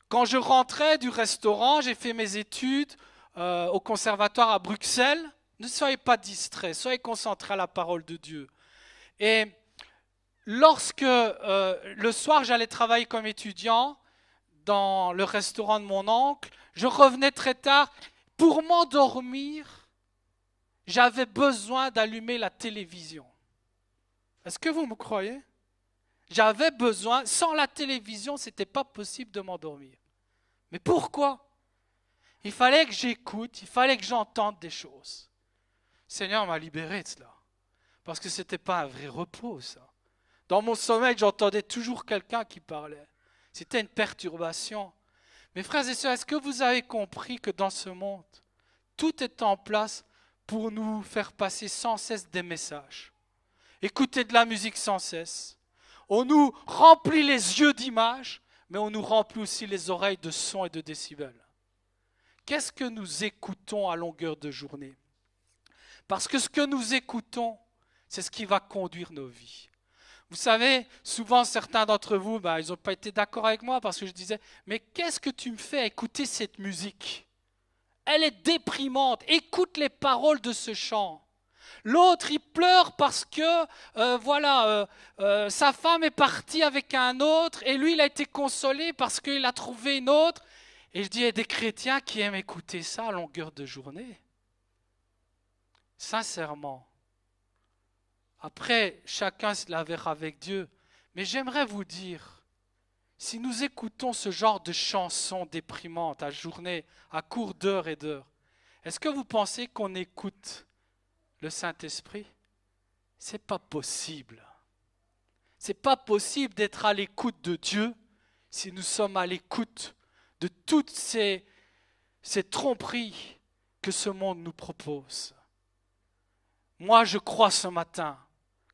Quand je rentrais du restaurant, j'ai fait mes études au conservatoire à Bruxelles. Ne soyez pas distraits, soyez concentrés à la parole de Dieu. Et lorsque le soir j'allais travailler comme étudiant dans le restaurant de mon oncle, je revenais très tard. Pour m'endormir, j'avais besoin d'allumer la télévision. Est-ce que vous me croyez? J'avais besoin, sans la télévision, ce n'était pas possible de m'endormir. Mais pourquoi? Il fallait que j'écoute, il fallait que j'entende des choses. Le Seigneur m'a libéré de cela. Parce que ce n'était pas un vrai repos, ça. Dans mon sommeil, j'entendais toujours quelqu'un qui parlait. C'était une perturbation. Mes frères et sœurs, est-ce que vous avez compris que dans ce monde, tout est en place pour nous faire passer sans cesse des messages, écouter de la musique sans cesse. On nous remplit les yeux d'images, mais on nous remplit aussi les oreilles de sons et de décibels. Qu'est-ce que nous écoutons à longueur de journée? Parce que ce que nous écoutons, c'est ce qui va conduire nos vies. Vous savez, souvent certains d'entre vous, ils n'ont pas été d'accord avec moi parce que je disais, mais qu'est-ce que tu me fais à écouter cette musique? Elle est déprimante, écoute les paroles de ce chant. L'autre, il pleure parce que sa femme est partie avec un autre et lui, il a été consolé parce qu'il a trouvé une autre. Et je dis, il y a des chrétiens qui aiment écouter ça à longueur de journée. Sincèrement. Après, chacun se la verra avec Dieu. Mais j'aimerais vous dire, si nous écoutons ce genre de chansons déprimantes à journée, à court d'heures et d'heures, est-ce que vous pensez qu'on écoute le Saint-Esprit? C'est pas possible. C'est pas possible d'être à l'écoute de Dieu si nous sommes à l'écoute de toutes ces tromperies que ce monde nous propose. Moi, je crois ce matin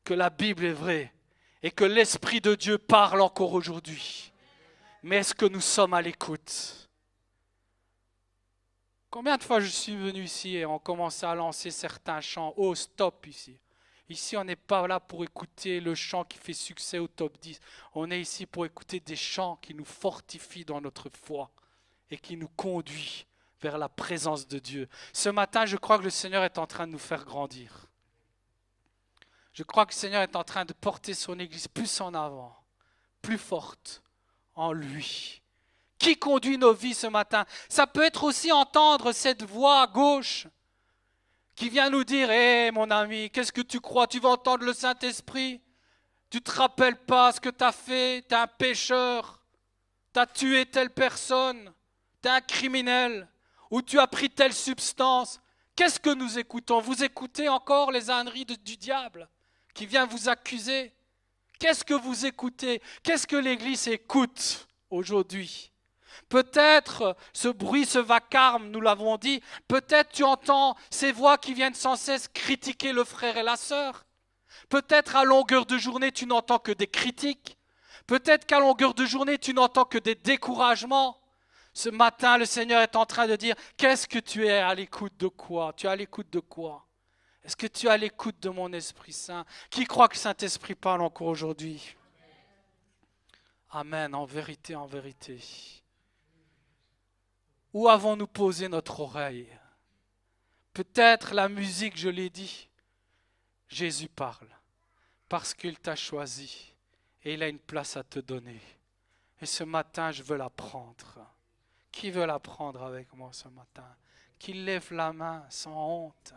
que la Bible est vraie et que l'Esprit de Dieu parle encore aujourd'hui. Mais est-ce que nous sommes à l'écoute? Combien de fois je suis venu ici et on commençait à lancer certains chants? Oh, stop ici. Ici, on n'est pas là pour écouter le chant qui fait succès au top 10. On est ici pour écouter des chants qui nous fortifient dans notre foi et qui nous conduisent vers la présence de Dieu. Ce matin, je crois que le Seigneur est en train de nous faire grandir. Je crois que le Seigneur est en train de porter son Église plus en avant, plus forte en lui. Qui conduit nos vies ce matin? Ça peut être aussi entendre cette voix à gauche qui vient nous dire, hé mon ami, qu'est-ce que tu crois? Tu vas entendre le Saint-Esprit? Tu ne te rappelles pas ce que tu as fait? Tu es un pécheur, tu as tué telle personne, tu es un criminel, ou tu as pris telle substance. Qu'est-ce que nous écoutons? Vous écoutez encore les âneries du diable qui vient vous accuser? Qu'est-ce que vous écoutez? Qu'est-ce que l'Église écoute aujourd'hui? Peut-être ce bruit, ce vacarme, nous l'avons dit, peut-être tu entends ces voix qui viennent sans cesse critiquer le frère et la sœur. Peut-être à longueur de journée, tu n'entends que des critiques. Peut-être qu'à longueur de journée, tu n'entends que des découragements. Ce matin, le Seigneur est en train de dire, qu'est-ce que tu es à l'écoute de quoi? Tu es à l'écoute de quoi? Est-ce que tu es à l'écoute de mon Esprit Saint? Qui croit que le Saint-Esprit parle encore aujourd'hui? Amen, en vérité, en vérité. Où avons-nous posé notre oreille? Peut-être la musique, je l'ai dit. Jésus parle parce qu'il t'a choisi et il a une place à te donner. Et ce matin, je veux la prendre. Qui veut la prendre avec moi ce matin? Qui lève la main sans honte?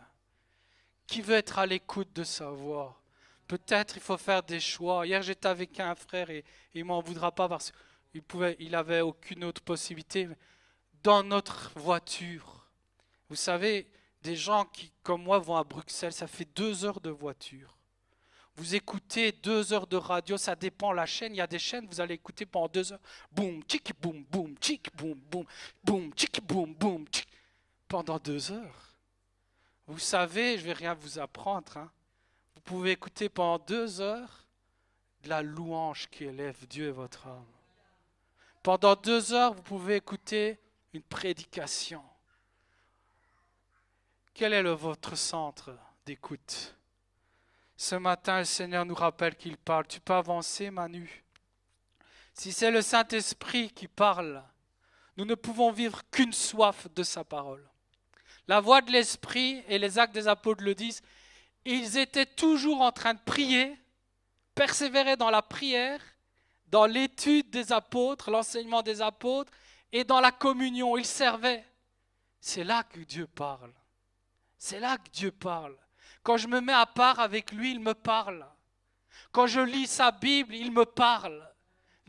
Qui veut être à l'écoute de sa voix? Peut-être il faut faire des choix. Hier, j'étais avec un frère et il ne m'en voudra pas parce qu'il n'avait aucune autre possibilité. Dans notre voiture, vous savez, des gens qui, comme moi, vont à Bruxelles, ça fait 2 heures de voiture. Vous écoutez 2 heures de radio, ça dépend la chaîne. Il y a des chaînes, vous allez écouter pendant 2 heures. Boum, tchik, boum, boum, tchik, boum, boum, boum, tchik, boum, boum, tchik. Pendant 2 heures. Vous savez, je ne vais rien vous apprendre. Vous pouvez écouter pendant 2 heures de la louange qui élève Dieu et votre âme. Pendant 2 heures, vous pouvez écouter une prédication. Quel est votre centre d'écoute? Ce matin, le Seigneur nous rappelle qu'il parle. Tu peux avancer, Manu? Si c'est le Saint-Esprit qui parle, nous ne pouvons vivre qu'une soif de sa parole. La voix de l'Esprit et les actes des apôtres le disent, ils étaient toujours en train de prier, persévérer dans la prière, dans l'étude des apôtres, l'enseignement des apôtres, et dans la communion, ils servaient. C'est là que Dieu parle. C'est là que Dieu parle. Quand je me mets à part avec lui, il me parle. Quand je lis sa Bible, il me parle.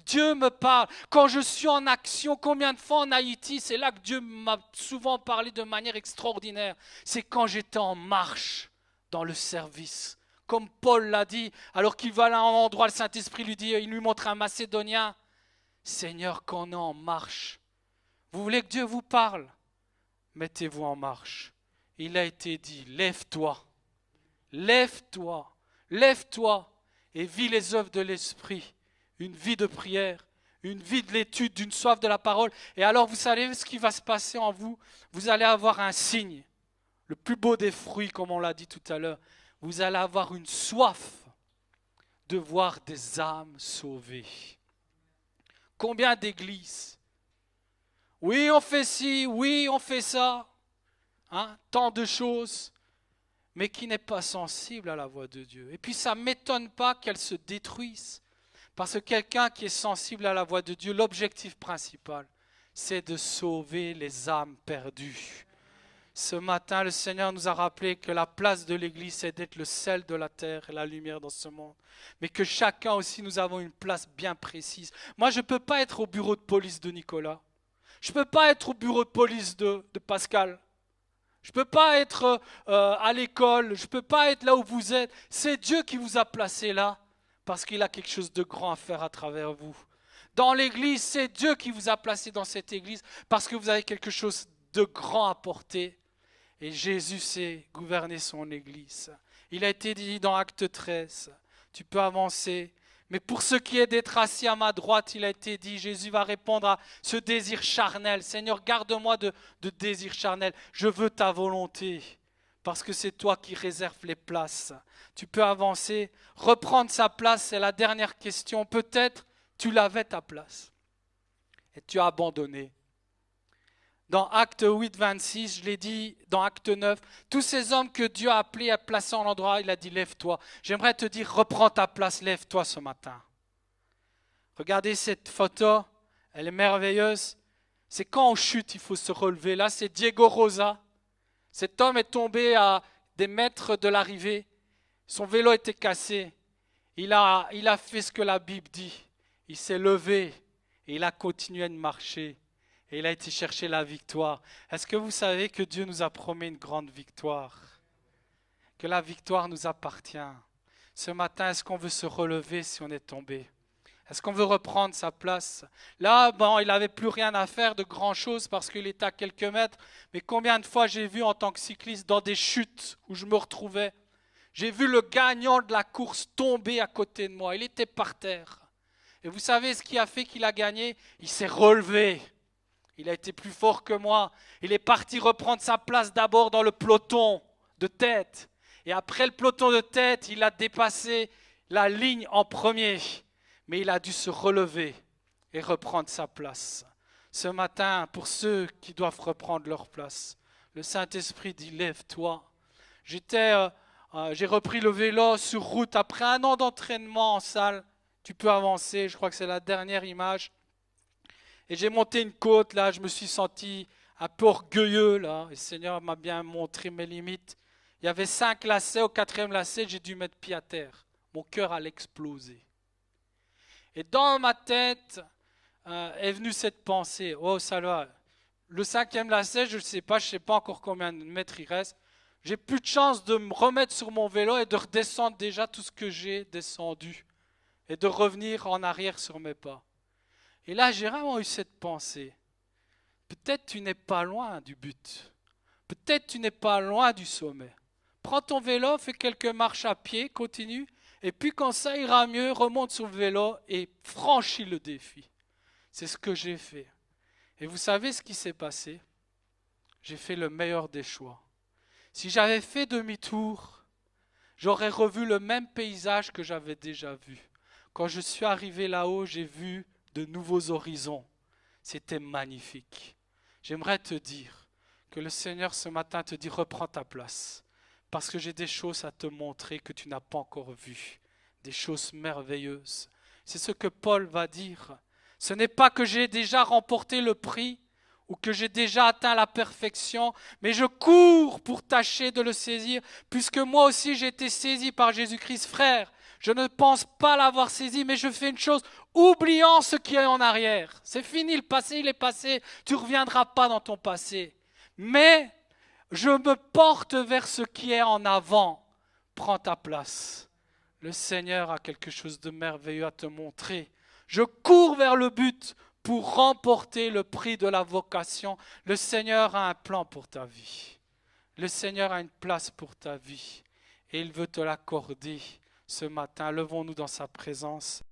Dieu me parle. Quand je suis en action, combien de fois en Haïti, c'est là que Dieu m'a souvent parlé de manière extraordinaire. C'est quand j'étais en marche dans le service. Comme Paul l'a dit, alors qu'il va à un endroit, le Saint-Esprit il lui montre un Macédonien. Seigneur, quand on est en marche, vous voulez que Dieu vous parle? Mettez-vous en marche. Il a été dit, lève-toi, lève-toi, lève-toi et vis les œuvres de l'Esprit. Une vie de prière, une vie de l'étude, d'une soif de la parole. Et alors vous savez ce qui va se passer en vous? Vous allez avoir un signe, le plus beau des fruits, comme on l'a dit tout à l'heure. Vous allez avoir une soif de voir des âmes sauvées. Combien d'églises? Oui, on fait ci, oui, on fait ça. Tant de choses, mais qui n'est pas sensible à la voix de Dieu. Et puis ça ne m'étonne pas qu'elles se détruisent. Parce que quelqu'un qui est sensible à la voix de Dieu, l'objectif principal, c'est de sauver les âmes perdues. Ce matin, le Seigneur nous a rappelé que la place de l'Église, c'est d'être le sel de la terre et la lumière dans ce monde. Mais que chacun aussi, nous avons une place bien précise. Moi, je ne peux pas être au bureau de police de Nicolas. Je ne peux pas être au bureau de police de Pascal. Je ne peux pas être à l'école. Je ne peux pas être là où vous êtes. C'est Dieu qui vous a placé là parce qu'il a quelque chose de grand à faire à travers vous. Dans l'Église, c'est Dieu qui vous a placé dans cette Église parce que vous avez quelque chose de grand à porter. Et Jésus sait gouverner son Église. Il a été dit dans Acte 13, tu peux avancer. Mais pour ce qui est d'être assis à ma droite, il a été dit, Jésus va répondre à ce désir charnel. Seigneur, garde-moi de désir charnel. Je veux ta volonté, parce que c'est toi qui réserves les places. Tu peux avancer, reprendre sa place, c'est la dernière question. Peut-être tu l'avais ta place et tu as abandonné. Dans Acte 8, 26, je l'ai dit, dans Acte 9, tous ces hommes que Dieu a appelés à placer en endroit, il a dit, lève-toi. J'aimerais te dire, reprends ta place, lève-toi ce matin. Regardez cette photo, elle est merveilleuse. C'est quand on chute, il faut se relever. Là, c'est Diego Rosa. Cet homme est tombé à des mètres de l'arrivée. Son vélo était cassé. Il a fait ce que la Bible dit. Il s'est levé et il a continué de marcher. Et il a été chercher la victoire. Est-ce que vous savez que Dieu nous a promis une grande victoire? Que la victoire nous appartient. Ce matin, est-ce qu'on veut se relever si on est tombé? Est-ce qu'on veut reprendre sa place? Là, il n'avait plus rien à faire de grand-chose parce qu'il était à quelques mètres. Mais combien de fois j'ai vu en tant que cycliste dans des chutes où je me retrouvais, j'ai vu le gagnant de la course tomber à côté de moi. Il était par terre. Et vous savez ce qui a fait qu'il a gagné? Il s'est relevé. Il a été plus fort que moi. Il est parti reprendre sa place d'abord dans le peloton de tête. Et après le peloton de tête, il a dépassé la ligne en premier. Mais il a dû se relever et reprendre sa place. Ce matin, pour ceux qui doivent reprendre leur place, le Saint-Esprit dit, lève-toi. J'ai repris le vélo sur route après un an d'entraînement en salle. Tu peux avancer, je crois que c'est la dernière image. Et j'ai monté une côte, là, je me suis senti un peu orgueilleux, là. Et le Seigneur m'a bien montré mes limites. Il y avait 5 lacets, au 4e lacet, j'ai dû mettre pied à terre. Mon cœur allait exploser. Et dans ma tête est venue cette pensée, oh ça va, le 5e lacet, je ne sais pas encore combien de mètres il reste. J'ai plus de chance de me remettre sur mon vélo et de redescendre déjà tout ce que j'ai descendu. Et de revenir en arrière sur mes pas. Et là, j'ai vraiment eu cette pensée. Peut-être tu n'es pas loin du but. Peut-être tu n'es pas loin du sommet. Prends ton vélo, fais quelques marches à pied, continue. Et puis quand ça ira mieux, remonte sur le vélo et franchis le défi. C'est ce que j'ai fait. Et vous savez ce qui s'est passé? J'ai fait le meilleur des choix. Si j'avais fait demi-tour, j'aurais revu le même paysage que j'avais déjà vu. Quand je suis arrivé là-haut, j'ai vu de nouveaux horizons. C'était magnifique. J'aimerais te dire que le Seigneur ce matin te dit reprends ta place parce que j'ai des choses à te montrer que tu n'as pas encore vues, des choses merveilleuses. C'est ce que Paul va dire. Ce n'est pas que j'ai déjà remporté le prix ou que j'ai déjà atteint la perfection, mais je cours pour tâcher de le saisir puisque moi aussi j'ai été saisi par Jésus-Christ. Frère, je ne pense pas l'avoir saisi, mais je fais une chose, oubliant ce qui est en arrière. C'est fini, le passé, il est passé. Tu ne reviendras pas dans ton passé. Mais je me porte vers ce qui est en avant. Prends ta place. Le Seigneur a quelque chose de merveilleux à te montrer. Je cours vers le but pour remporter le prix de la vocation. Le Seigneur a un plan pour ta vie. Le Seigneur a une place pour ta vie. Et il veut te l'accorder ce matin. Levons-nous dans sa présence.